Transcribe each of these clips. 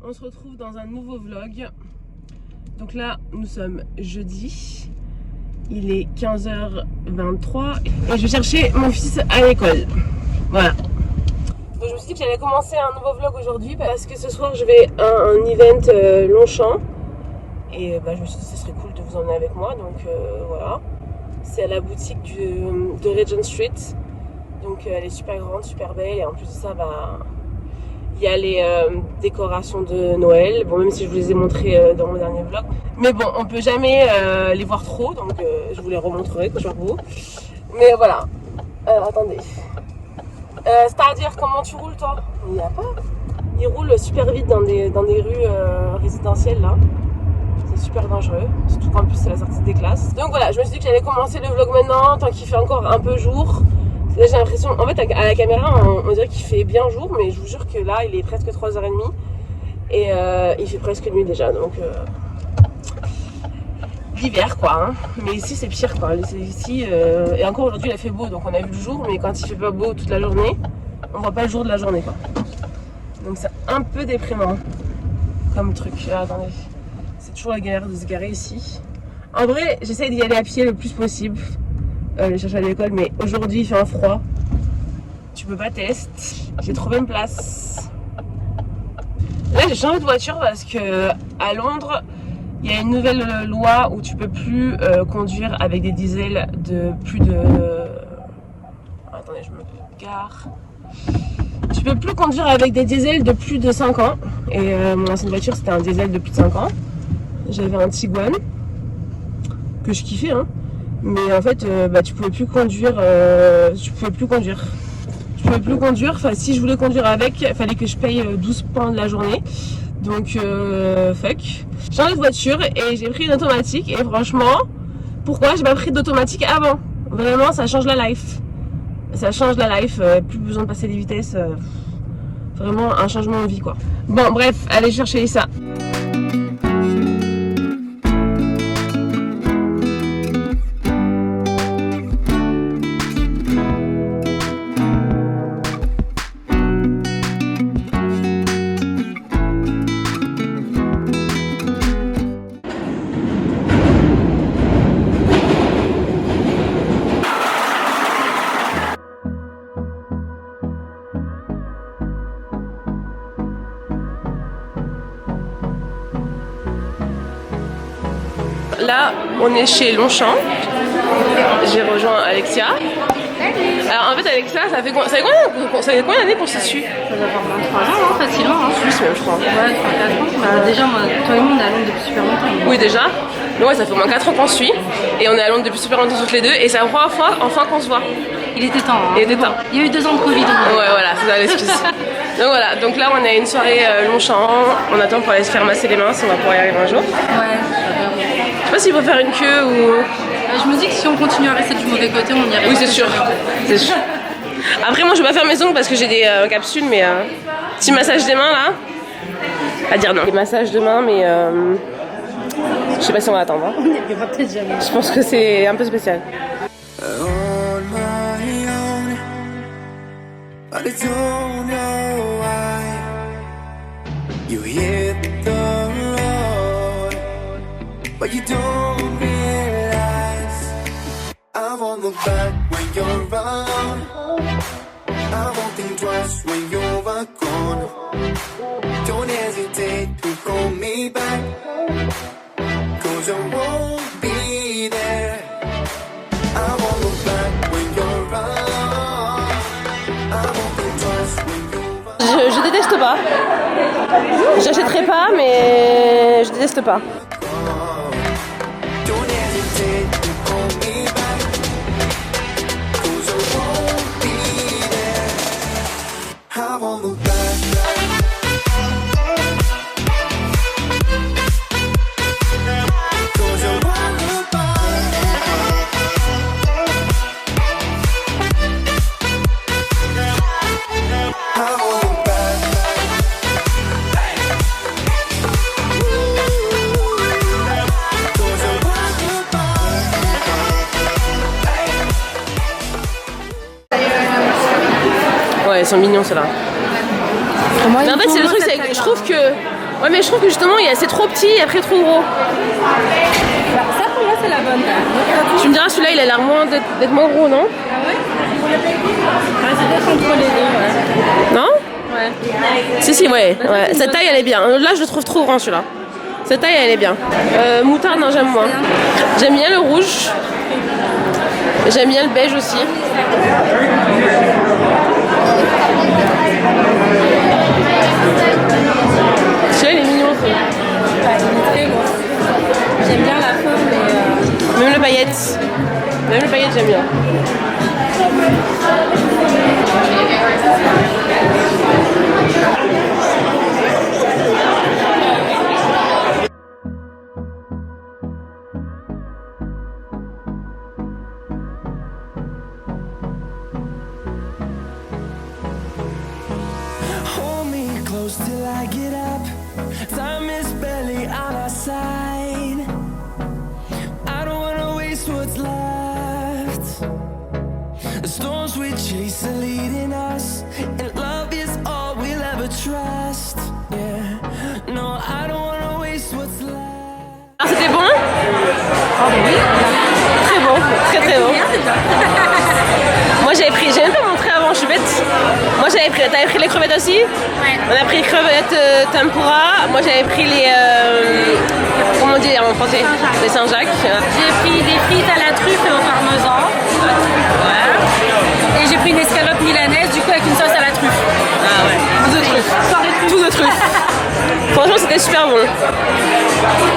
On se retrouve dans un nouveau vlog. Donc là, nous sommes jeudi. Il est 15h23 et je vais chercher mon fils à l'école. Voilà. Donc je me suis dit que j'allais commencer un nouveau vlog aujourd'hui parce que ce soir je vais à un event Longchamp. Et je me suis dit que ce serait cool de vous emmener avec moi. Donc voilà. C'est à la boutique de Regent Street. Donc elle est super grande, super belle. Et en plus de ça, il y a les décorations de Noël. Bon, même si je vous les ai montrées dans mon dernier vlog. Mais bon, on peut jamais les voir trop. Donc je vous les remontrerai quand je serai pour vous. Mais voilà. Alors attendez. C'est-à-dire comment tu roules toi? Il n'y a pas. Il roule super vite dans des rues résidentielles là. C'est super dangereux, surtout qu'en plus c'est la sortie des classes. Donc voilà, je me suis dit que j'allais commencer le vlog maintenant, tant qu'il fait encore un peu jour. Là j'ai l'impression, en fait à la caméra on dirait qu'il fait bien jour, mais je vous jure que là il est presque 3h30 et il fait presque nuit déjà, donc l'hiver quoi, hein. Mais ici c'est pire quoi, ici, et encore aujourd'hui il a fait beau, donc on a vu le jour, mais quand il fait pas beau toute la journée, on voit pas le jour de la journée quoi. Donc c'est un peu déprimant comme truc. Ah, attendez. C'est toujours la galère de se garer ici. En vrai, j'essaie d'y aller à pied le plus possible. Les chercher à l'école, mais aujourd'hui il fait un froid. Tu peux pas tester. J'ai trouvé une place. Là, j'ai changé de voiture parce que à Londres, il y a une nouvelle loi où tu peux plus conduire avec des diesels de plus de. Attendez, je me gare. Tu peux plus conduire avec des diesels de plus de 5 ans. Et mon ancienne voiture, c'était un diesel de plus de 5 ans. J'avais un Tiguan que je kiffais, hein. Mais en fait, tu pouvais plus conduire. Tu pouvais plus conduire. Enfin, si je voulais conduire avec, il fallait que je paye 12 pounds de la journée. Donc, fuck. J'ai changé de voiture et j'ai pris une automatique. Et franchement, pourquoi j'ai pas pris d'automatique avant? Vraiment, ça change la life. Ça change la life. Plus besoin de passer les vitesses. Vraiment un changement de vie, quoi. Bon, bref, allez chercher ça. Là, on est chez Longchamp. J'ai rejoint Alexia. Alors en fait, Alexia, ça fait combien d'années qu'on s'est su? Ça doit faire 23 ans, hein, facilement. Hein. Plus même, je crois. Ouais, 3-4 ans. Déjà, moi, toi et moi, on est à Londres depuis super longtemps. Oui, déjà. Mais ouais, ça fait au moins 4 ans qu'on se suit. Et on est à Londres depuis super longtemps toutes les deux. Et c'est la première fois enfin qu'on se voit. Il était temps. Hein. Il était temps. Il y a eu 2 ans de Covid. Ouais, voilà, c'est ça l'excuse. Donc voilà, donc là on a une soirée Longchamp. On attend pour aller se faire masser les mains si on va pouvoir y arriver un jour. Ouais. Je sais pas s'il faut faire une queue ou. Je me dis que si on continue à rester du mauvais côté, on y arrive. Oui, c'est sûr. C'est sûr. Après, moi je vais pas faire mes ongles parce que j'ai des capsules, mais petit massage des mains là. À dire non. Des massages de mains, mais je sais pas si on va attendre. Hein. On y arrivera peut-être jamais. Je pense que c'est un peu spécial. But I don't know why you hit the road, but you don't realize I'm on the back when you're around. I won't think twice when you're gone. Don't hesitate to call me back, 'cause I won't be there. I'm on the back when you're around. Je déteste pas. J'achèterai pas, mais je déteste pas. Ouais, ils sont mignons ceux-là. Mais en fait, c'est le truc, c'est que je trouve que. Ouais, mais je trouve que justement, c'est trop petit et après trop gros. Bah, ça pour moi, c'est la bonne taille. Tu me diras, celui-là, il a l'air moins d'être moins gros, non? Ah ouais? Ouais, c'est peut-être entre les deux, ouais. Non? Ouais. Si, ouais. Cette taille, elle est bien. Là, je le trouve trop grand, celui-là. Cette taille, elle est bien. Moutarde, non, j'aime moins. J'aime bien le rouge. J'aime bien le beige aussi. Celui-là, il est mignon aussi. Ouais, il est très beau. J'aime bien la forme, mais... Même le paillette. Même le paillette, j'aime bien. Hold me close till I get up. Time is barely on our side. I don't wanna waste what's left. The storms we chase are leading us, and love is all we'll ever trust. Yeah, no, I don't wanna waste what's left. Ah, c'était bon? Très bon, très bon. Moi j'ai même pas montré avant, je suis bête. Moi t'avais pris les crevettes aussi? Ouais. On a pris les crevettes tempura. Moi j'avais pris les comment on dit en français? Les Saint-Jacques. J'ai pris des frites à la truffe et au parmesan. Ouais. Et j'ai pris une escalope milanaise, du coup avec une sauce à la truffe. Ah ouais. Tout de truffes. Franchement c'était super bon.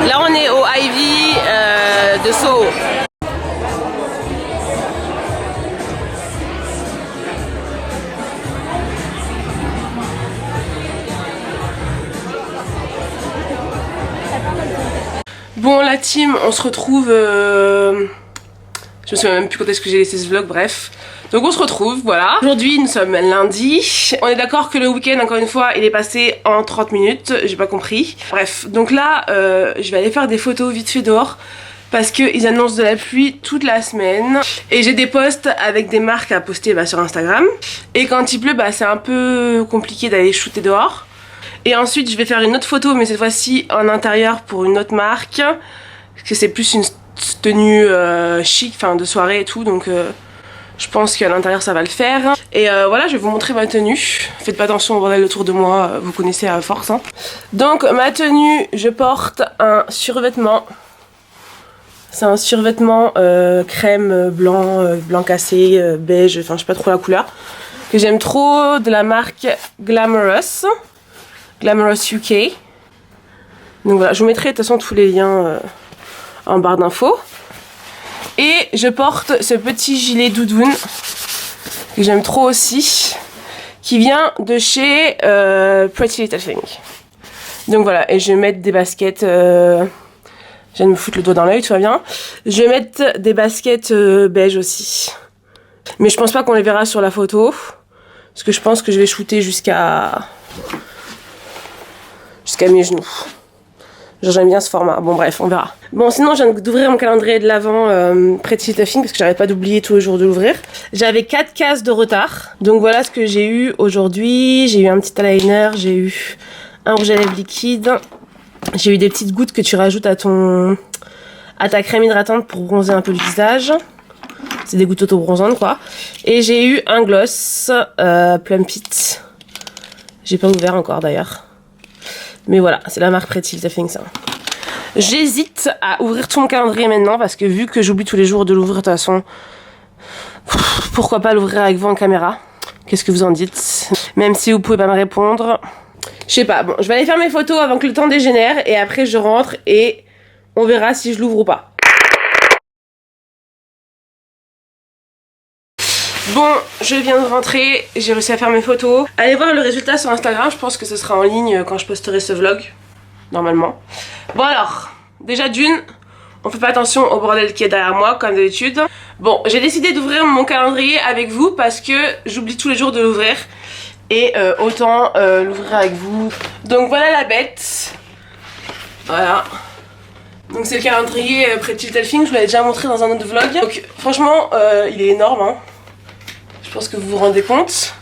Là on est au Ivy de Soho. Bon la team, on se retrouve, je me souviens même plus quand est-ce que j'ai laissé ce vlog, bref. Donc on se retrouve, voilà. Aujourd'hui nous sommes lundi, on est d'accord que le week-end encore une fois il est passé en 30 minutes, j'ai pas compris. Bref, donc là je vais aller faire des photos vite fait dehors parce qu'ils annoncent de la pluie toute la semaine. Et j'ai des posts avec des marques à poster sur Instagram. Et quand il pleut c'est un peu compliqué d'aller shooter dehors. Et ensuite je vais faire une autre photo mais cette fois-ci en intérieur pour une autre marque. Parce que c'est plus une tenue chic, enfin de soirée et tout, donc je pense qu'à l'intérieur ça va le faire. Et voilà, je vais vous montrer ma tenue. Faites pas attention au bordel autour de moi, vous connaissez à force. Hein. Donc ma tenue, je porte un survêtement. C'est un survêtement crème, blanc cassé, beige, enfin je sais pas trop la couleur. Que j'aime trop, de la marque Glamorous UK. Donc voilà, je vous mettrai de toute façon tous les liens en barre d'infos. Et je porte ce petit gilet doudoune que j'aime trop aussi, qui vient de chez Pretty Little Thing. Donc voilà, et je vais mettre des baskets, je viens de me foutre le doigt dans l'œil, tout va bien. Je vais mettre des baskets beige aussi. Mais je pense pas qu'on les verra sur la photo, parce que je pense que je vais shooter jusqu'à mes genoux. Genre j'aime bien ce format, bon bref on verra. Bon sinon je viens d'ouvrir mon calendrier de l'avant Pretty Little Thing parce que j'arrête pas d'oublier tous les jours de l'ouvrir. J'avais 4 cases de retard, donc voilà ce que j'ai eu aujourd'hui. J'ai eu un petit eyeliner, j'ai eu un rouge à lèvres liquide, j'ai eu des petites gouttes que tu rajoutes à ta crème hydratante pour bronzer un peu le visage. C'est des gouttes auto-bronzantes quoi. Et j'ai eu un gloss Plum Pit. J'ai pas ouvert encore d'ailleurs. Mais voilà, c'est la marque Pretty Little Thing ça. J'hésite à ouvrir tout mon calendrier maintenant parce que vu que j'oublie tous les jours de l'ouvrir de toute façon, pourquoi pas l'ouvrir avec vous en caméra? Qu'est-ce que vous en dites? Même si vous pouvez pas me répondre. Je sais pas, bon, je vais aller faire mes photos avant que le temps dégénère et après je rentre et on verra si je l'ouvre ou pas. Bon, je viens de rentrer, j'ai réussi à faire mes photos. Allez voir le résultat sur Instagram, je pense que ce sera en ligne quand je posterai ce vlog, normalement. Bon alors, déjà d'une, on fait pas attention au bordel qui est derrière moi, comme d'habitude. Bon, j'ai décidé d'ouvrir mon calendrier avec vous parce que j'oublie tous les jours de l'ouvrir. Et autant l'ouvrir avec vous. Donc voilà la bête. Voilà. Donc c'est le calendrier Pretty Little Thing, je vous l'avais déjà montré dans un autre vlog. Donc franchement, il est énorme, hein. Je pense que vous vous rendez compte.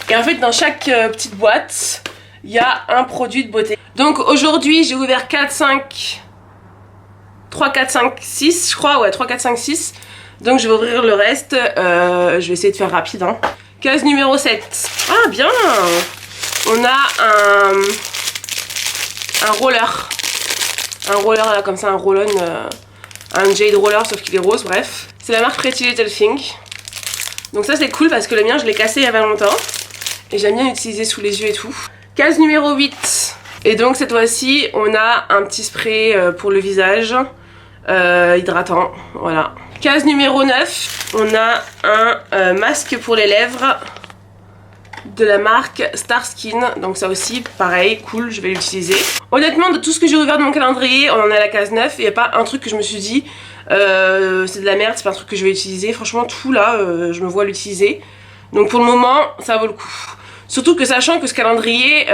Et en fait dans chaque petite boîte il y a un produit de beauté. Donc aujourd'hui j'ai ouvert 4, 5, 3, 4, 5, 6 je crois, ouais 3, 4, 5, 6. Donc je vais ouvrir le reste, je vais essayer de faire rapide hein. Case numéro 7. Ah bien. On a un roller. Un roller là comme ça, un roll-on, un jade roller sauf qu'il est rose, bref. C'est la marque Pretty Little Thing. Donc ça c'est cool parce que le mien je l'ai cassé il y a pas longtemps. Et j'aime bien l'utiliser sous les yeux et tout. Case numéro 8. Et donc cette fois-ci on a un petit spray pour le visage. Hydratant, voilà. Case numéro 9. On a un masque pour les lèvres. De la marque Star Skin, donc ça aussi pareil, cool, je vais l'utiliser. Honnêtement de tout ce que j'ai ouvert de mon calendrier, on en est à la case 9, il n'y a pas un truc que je me suis dit c'est de la merde, c'est pas un truc que je vais utiliser. Franchement tout là, je me vois l'utiliser. Donc pour le moment ça vaut le coup. Surtout que sachant que ce calendrier,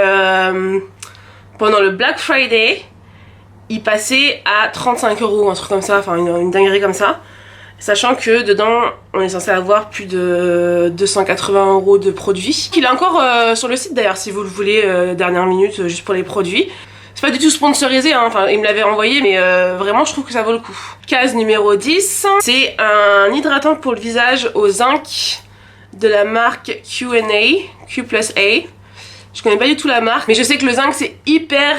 pendant le Black Friday, il passait à 35 €, un truc comme ça, enfin une dinguerie comme ça. Sachant que dedans, on est censé avoir plus de 280 € de produits. Il est encore sur le site d'ailleurs, si vous le voulez, dernière minute, juste pour les produits. C'est pas du tout sponsorisé, hein. Enfin, il me l'avait envoyé, mais vraiment, je trouve que ça vaut le coup. Case numéro 10, c'est un hydratant pour le visage au zinc de la marque Q+A. Je connais pas du tout la marque, mais je sais que le zinc, c'est hyper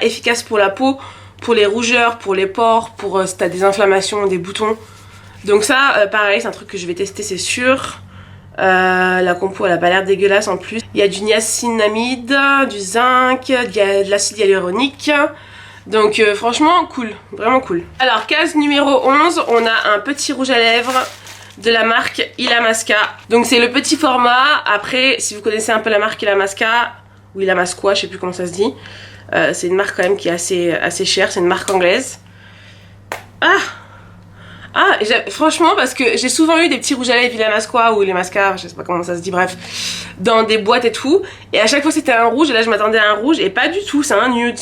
efficace pour la peau, pour les rougeurs, pour les pores, pour si t'as des inflammations, des boutons. Donc ça, pareil, c'est un truc que je vais tester, c'est sûr. La compo, elle a pas l'air dégueulasse en plus. Il y a du niacinamide, du zinc, de l'acide hyaluronique. Donc franchement, cool, vraiment cool. Alors, case numéro 11, on a un petit rouge à lèvres de la marque Illamasqua. Donc c'est le petit format. Après, si vous connaissez un peu la marque Illamasqua, ou Illamasqua, je sais plus comment ça se dit. C'est une marque quand même qui est assez chère, c'est une marque anglaise. Franchement, parce que j'ai souvent eu des petits rouges à lèvres Illamasqua ou Illamasqua, je sais pas comment ça se dit, bref, dans des boîtes et tout. Et à chaque fois c'était un rouge, et là je m'attendais à un rouge, et pas du tout, c'est un nude.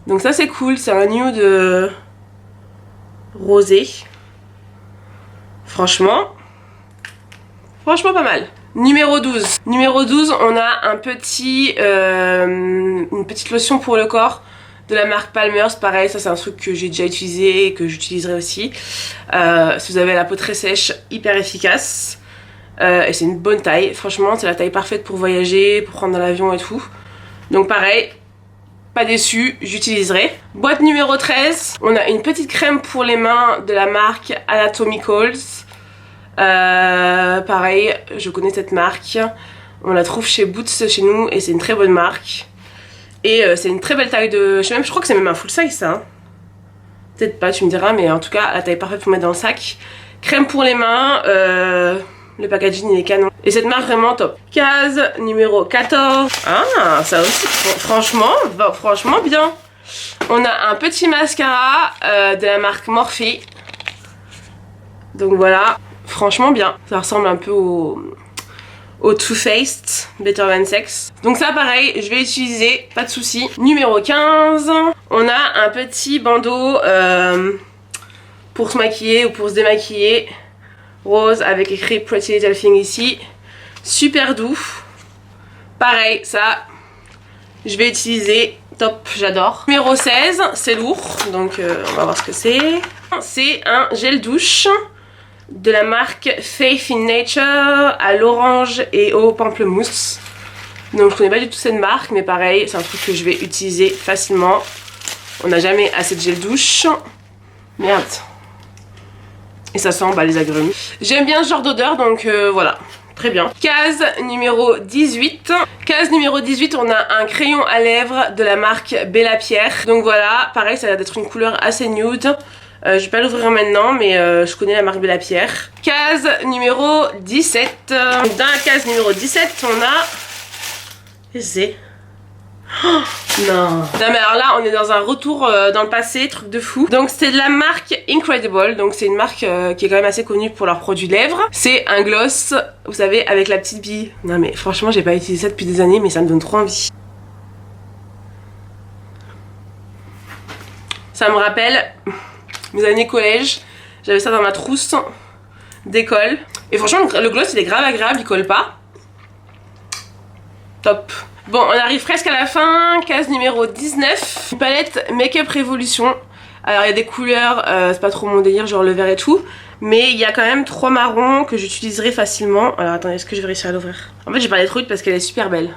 Donc ça c'est cool, c'est un nude rosé. Franchement pas mal. Numéro 12. Numéro 12, on a un petit, une petite lotion pour le corps de la marque Palmer's. Pareil, ça c'est un truc que j'ai déjà utilisé et que j'utiliserai aussi. Si vous avez la peau très sèche, hyper efficace. Et c'est une bonne taille. Franchement, c'est la taille parfaite pour voyager, pour prendre dans l'avion et tout. Donc pareil, pas déçu, j'utiliserai. Boîte numéro 13, on a une petite crème pour les mains de la marque Anatomicals. Pareil, je connais cette marque. On la trouve chez Boots chez nous et c'est une très bonne marque. Et c'est une très belle taille de... Je crois que c'est même un full size ça. Hein. Peut-être pas, tu me diras, mais en tout cas, la taille parfaite pour mettre dans le sac. Crème pour les mains, le packaging il est canon. Et cette marque vraiment top. Case numéro 14. Ah, ça aussi, franchement bien. On a un petit mascara de la marque Morphe. Donc voilà, franchement bien. Ça ressemble un peu au Too Faced Better Than Sex. Donc ça pareil, je vais utiliser, pas de souci. Numéro 15, on a un petit bandeau pour se maquiller ou pour se démaquiller. Rose avec écrit Pretty Little Thing ici. Super doux. Pareil, ça, je vais utiliser. Top, j'adore. Numéro 16, c'est lourd, donc on va voir ce que c'est. C'est un gel douche de la marque Faith in Nature à l'orange et au pamplemousse. Donc je connais pas du tout cette marque, mais pareil, c'est un truc que je vais utiliser facilement. On n'a jamais assez de gel douche. Merde. Et ça sent les agrumes. J'aime bien ce genre d'odeur, donc voilà. Très bien. Case numéro 18. Case numéro 18, on a un crayon à lèvres de la marque Bella Pierre. Donc voilà, pareil, ça a l'air d'être une couleur assez nude. Je vais pas l'ouvrir maintenant, mais je connais la marque Bella Pierre. Case numéro 17. Dans la case numéro 17, on a... Qu'est-ce que c'est ? Oh, non mais alors là on est dans un retour dans le passé, truc de fou. Donc c'est de la marque Incredible. Donc c'est une marque qui est quand même assez connue pour leurs produits lèvres. C'est un gloss, vous savez, avec la petite bille. Non mais franchement j'ai pas utilisé ça depuis des années, mais ça me donne trop envie. Ça me rappelle mes années collège. J'avais ça dans ma trousse d'école. Et franchement le gloss il est grave agréable, il colle pas. Top. Bon, on arrive presque à la fin, case numéro 19. Une palette Make-up Révolution. Alors il y a des couleurs, c'est pas trop mon délire, genre le vert et tout. Mais il y a quand même 3 marrons que j'utiliserai facilement. Alors attendez, est-ce que je vais réussir à l'ouvrir? En fait j'ai parlé trop vite parce qu'elle est super belle.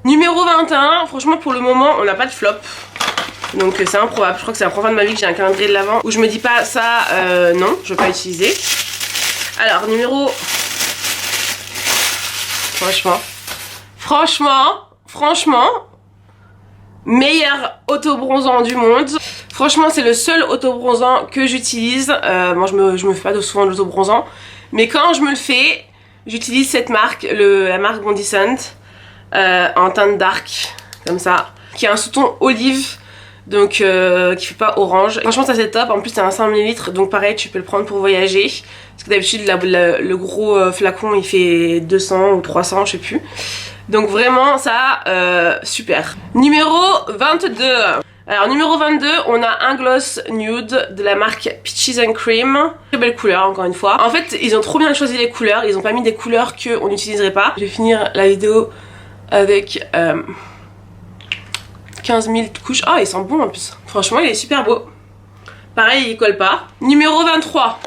Numéro 21, franchement pour le moment on n'a pas de flop. Donc c'est improbable, je crois que c'est la première fois de ma vie que j'ai un calendrier de l'Avent où je me dis pas ça, non, je vais pas l'utiliser. Alors numéro... Franchement, meilleur autobronzant du monde. Franchement c'est le seul autobronzant que j'utilise. Moi je me fais pas souvent de l'autobronzant, mais quand je me le fais, j'utilise cette marque, la marque Bondi Scent, en teinte dark, comme ça, qui a un sous-ton olive. Donc qui fait pas orange. Franchement ça c'est top, en plus c'est un 5 ml, donc pareil tu peux le prendre pour voyager. Parce que d'habitude le gros flacon il fait 200 ou 300 je sais plus. Donc vraiment ça super. Numéro 22. Alors numéro 22 on a un gloss nude de la marque Peaches and Cream. Très belle couleur encore une fois. En fait ils ont trop bien choisi les couleurs, ils ont pas mis des couleurs qu'on n'utiliserait pas. Je vais finir la vidéo avec 15 000 couches. Oh il sent bon en plus. Franchement il est super beau. Pareil il colle pas. Numéro 23.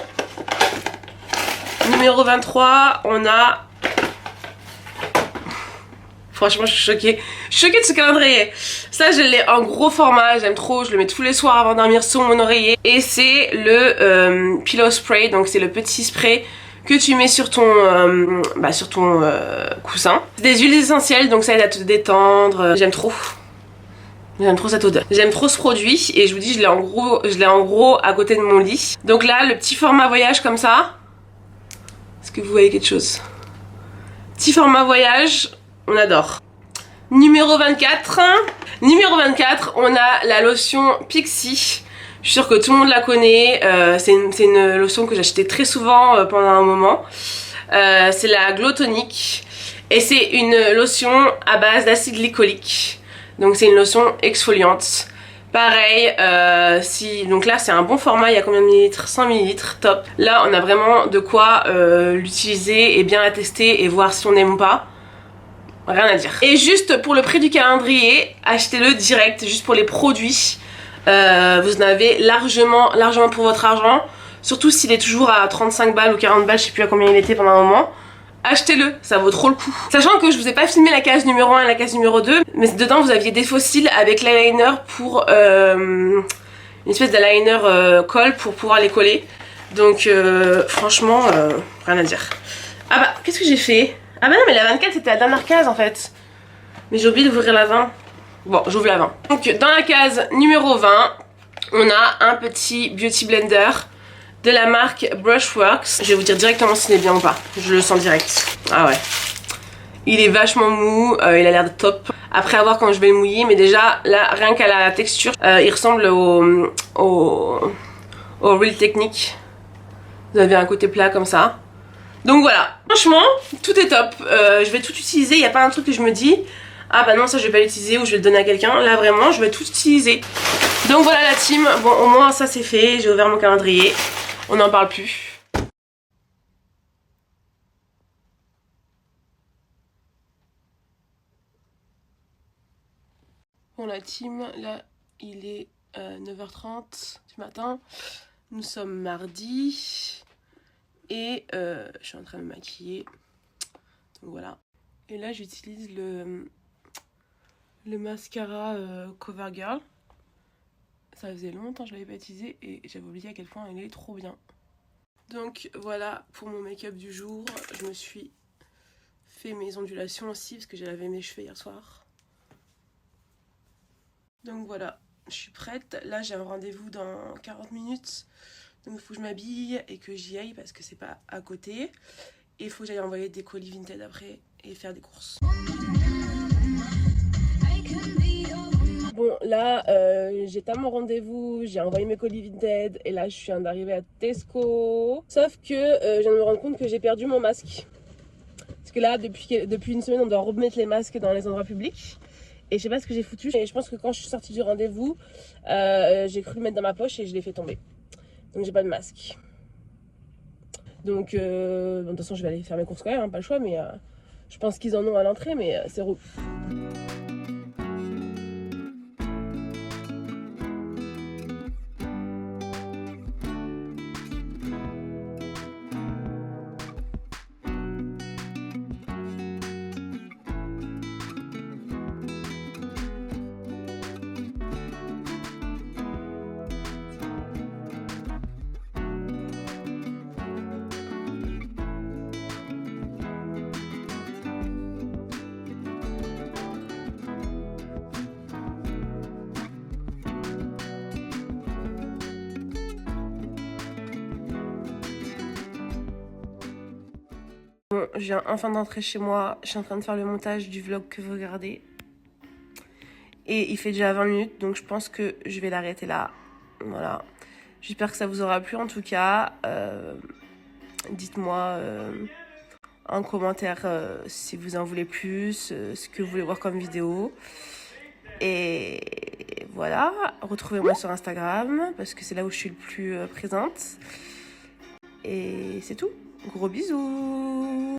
Numéro 23 on a... Franchement je suis choquée. Je suis choquée de ce calendrier. Ça je l'ai en gros format. J'aime trop. Je le mets tous les soirs avant de dormir sur mon oreiller. Et c'est le Pillow Spray. Donc c'est le petit spray que tu mets sur ton, coussin. C'est des huiles essentielles donc ça aide à te détendre. J'aime trop. J'aime trop cette odeur. J'aime trop ce produit et je vous dis je l'ai en gros à côté de mon lit. Donc là le petit format voyage comme ça. Est-ce que vous voyez quelque chose? Petit format voyage, on adore. Numéro 24. Numéro 24, on a la lotion Pixi. Je suis sûre que tout le monde la connaît. C'est une lotion que j'achetais très souvent pendant un moment. C'est la Glow Tonic. Et c'est une lotion à base d'acide glycolique. Donc c'est une lotion exfoliante. Pareil, donc là c'est un bon format, il y a combien de millilitres? 100 millilitres, top. Là on a vraiment de quoi l'utiliser et bien la tester et voir si on aime ou pas. Rien à dire. Et juste pour le prix du calendrier, achetez-le direct, juste pour les produits. Vous en avez largement pour votre argent. Surtout s'il est toujours à 35 balles ou 40 balles, je sais plus à combien il était pendant un moment. Achetez-le, ça vaut trop le coup. Sachant que je vous ai pas filmé la case numéro 1 et la case numéro 2, mais dedans vous aviez des fossiles avec l'eyeliner pour une espèce d'eyeliner colle pour pouvoir les coller. Donc franchement, rien à dire. Ah bah, qu'est-ce que j'ai fait? Ah bah non mais la 24 c'était la dernière case en fait. Mais j'ai oublié d'ouvrir la 20. Bon, j'ouvre la 20. Donc dans la case numéro 20, on a un petit beauty blender de la marque Brushworks. Je vais vous dire directement s'il est bien ou pas. Je le sens direct. Ah ouais. Il est vachement mou, il a l'air de top. Après à voir quand je vais le mouiller, mais déjà là rien qu'à la texture, il ressemble au Real Technique. Vous avez un côté plat comme ça. Donc voilà, franchement tout est top. Je vais tout utiliser, il n'y a pas un truc que je me dis ah bah non ça je vais pas l'utiliser ou je vais le donner à quelqu'un. Là vraiment je vais tout utiliser. Donc voilà la team, bon au moins ça c'est fait, j'ai ouvert mon calendrier. On n'en parle plus. Bon la team, là il est 9h30 du matin. Nous sommes mardi. Et je suis en train de me maquiller. Donc voilà. Et là j'utilise le mascara CoverGirl. Ça faisait longtemps que je l'avais pas utilisé et j'avais oublié à quel point il est trop bien. Donc voilà pour mon make-up du jour. Je me suis fait mes ondulations aussi parce que j'ai lavé mes cheveux hier soir. Donc voilà, je suis prête. Là j'ai un rendez-vous dans 40 minutes. Donc il faut que je m'habille et que j'y aille parce que c'est pas à côté. Et il faut que j'aille envoyer des colis Vinted après et faire des courses. Bon là j'étais à mon rendez-vous, j'ai envoyé mes colis Vinted et là je viens d'arriver à Tesco. Sauf que je viens de me rendre compte que j'ai perdu mon masque. Parce que là depuis une semaine on doit remettre les masques dans les endroits publics. Et je sais pas ce que j'ai foutu. Et je pense que quand je suis sortie du rendez-vous, j'ai cru le mettre dans ma poche et je l'ai fait tomber. Donc j'ai pas de masque. Donc bon, de toute façon je vais aller faire mes courses quand même, hein, pas le choix, mais Je pense qu'ils en ont à l'entrée, mais c'est roux. Bon, je viens enfin d'entrer chez moi, je suis en train de faire le montage du vlog que vous regardez. Et il fait déjà 20 minutes, donc je pense que je vais l'arrêter là. Voilà. J'espère que ça vous aura plu en tout cas. Dites-moi en commentaire si vous en voulez plus, ce que vous voulez voir comme vidéo. Et voilà, retrouvez-moi sur Instagram, parce que c'est là où je suis le plus présente. Et c'est tout. Gros bisous.